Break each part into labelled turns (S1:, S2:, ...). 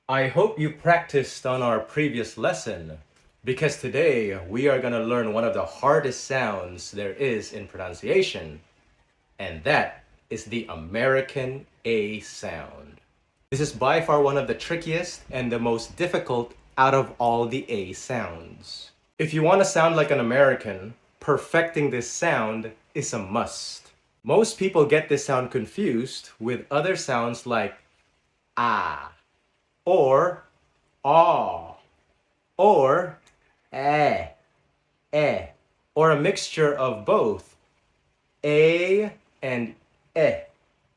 S1: I hope you practiced on our previous lesson because today we are going to learn one of the hardest sounds there is in pronunciation, and that is the American A sound. This is by far one of the trickiest and the most difficult out of all the A sounds. If you want to sound like an American, perfecting this sound is a must. Most people get this sound confused with other sounds like ah, or aw, or eh, eh, or a mixture of both a and eh,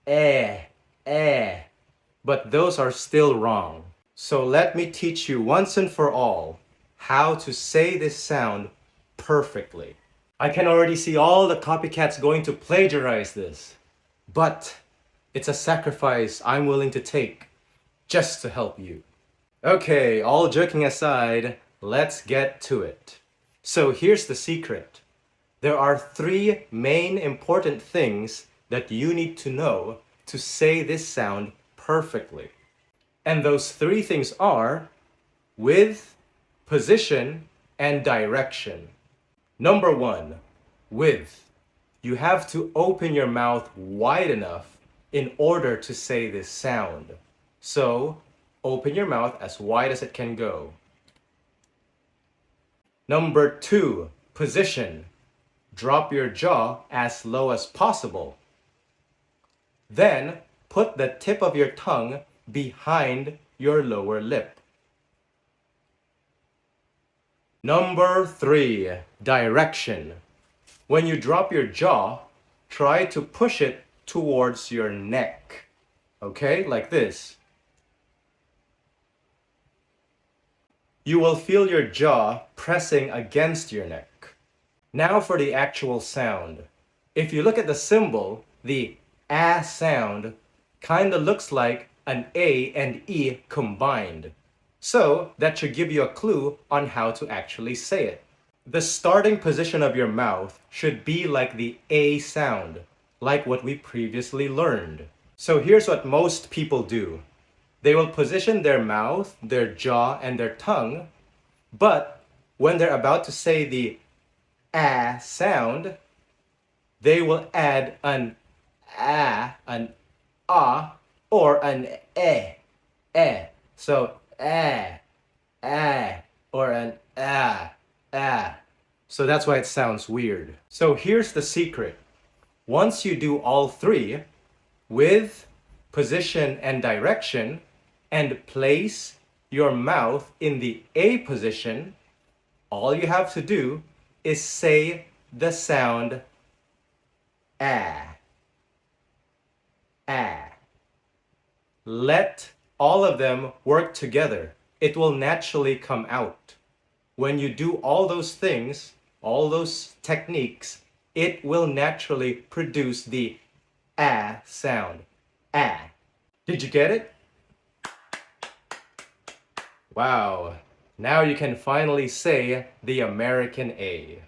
S1: eh, eh. But those are still wrong. So let me teach you once and for all how to say this sound perfectly. I can already see all the copycats going to plagiarize this, but it's a sacrifice I'm willing to take just to help you. Okay, all joking aside, let's get to it. So here's the secret. There are three main important things that you need to know to say this sound perfectly. And those three things are with, position, and direction. Number one, with. You have to open your mouth wide enough in order to say this sound. So, open your mouth as wide as it can go. Number two, position. Drop your jaw as low as possible. Then, put the tip of your tongue behind your lower lip. Number three, direction. When you drop your jaw, try to push it towards your neck. Okay, like this. You will feel your jaw pressing against your neck. Now for the actual sound. If you look at the symbol, the A sound kinda looks like an A and E combined. So that should give you a clue on how to actually say it. The starting position of your mouth should be like the A sound, like what we previously learned. So here's what most people do. They will position their mouth, their jaw, and their tongue, but when they're about to say the A sound, they will add an A, an A, or an E. So or an ah. So that's why it sounds weird. So here's the secret. Once you do all three, with, position, and direction, and place your mouth in the A position, all you have to do is say the sound ah. Ah. Let all of them work together. It will naturally come out. When you do all those things, all those techniques, it will naturally produce the ah sound. Ah. Did you get it? Wow. Now you can finally say the American A.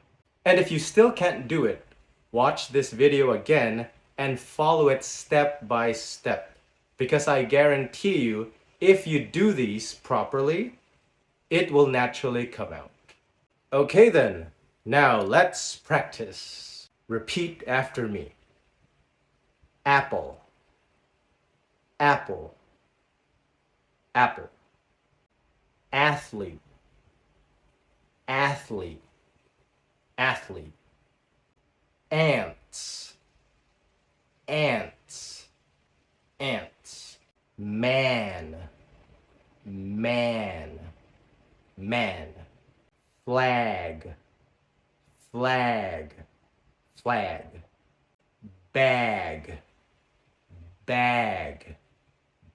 S1: And if you still can't do it, watch this video again and follow it step by step. Because I guarantee you, if you do these properly, it will naturally come out. Okay then, now let's practice. Repeat after me. Apple, apple, apple. Athlete, athlete, athlete. Ants, ants, ants. Man, man, man. Flag, flag, flag. Bag, bag,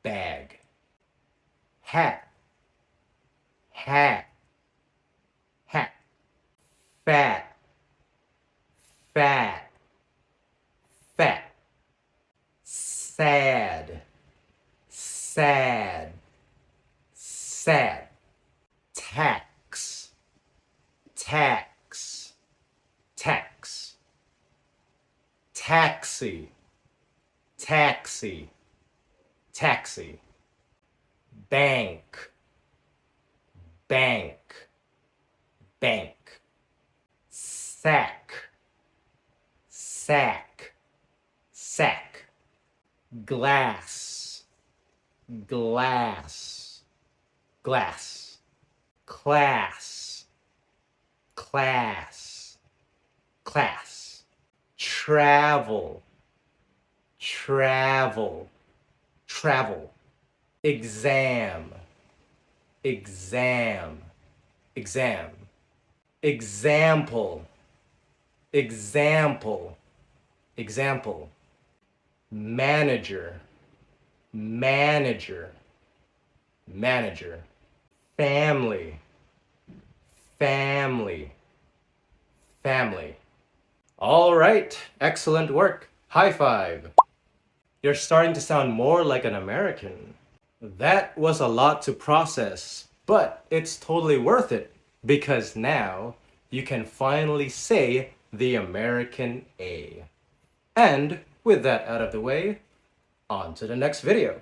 S1: bag. Hat, hat, hat. Fat, fat, fat. Sad, sad, sad. Tax, tax, tax. Taxi, taxi, taxi. bank, bank, bank. Sack, sack, sack. Glass, glass, glass. Class, class, class. Travel, travel, travel. Exam, exam, exam. Example, example, example. Manager, manager, manager. Family, family, family. All right, excellent work. High five. You're starting to sound more like an American. That was a lot to process, but it's totally worth it because now you can finally say the American A. And with that out of the way, on to the next video.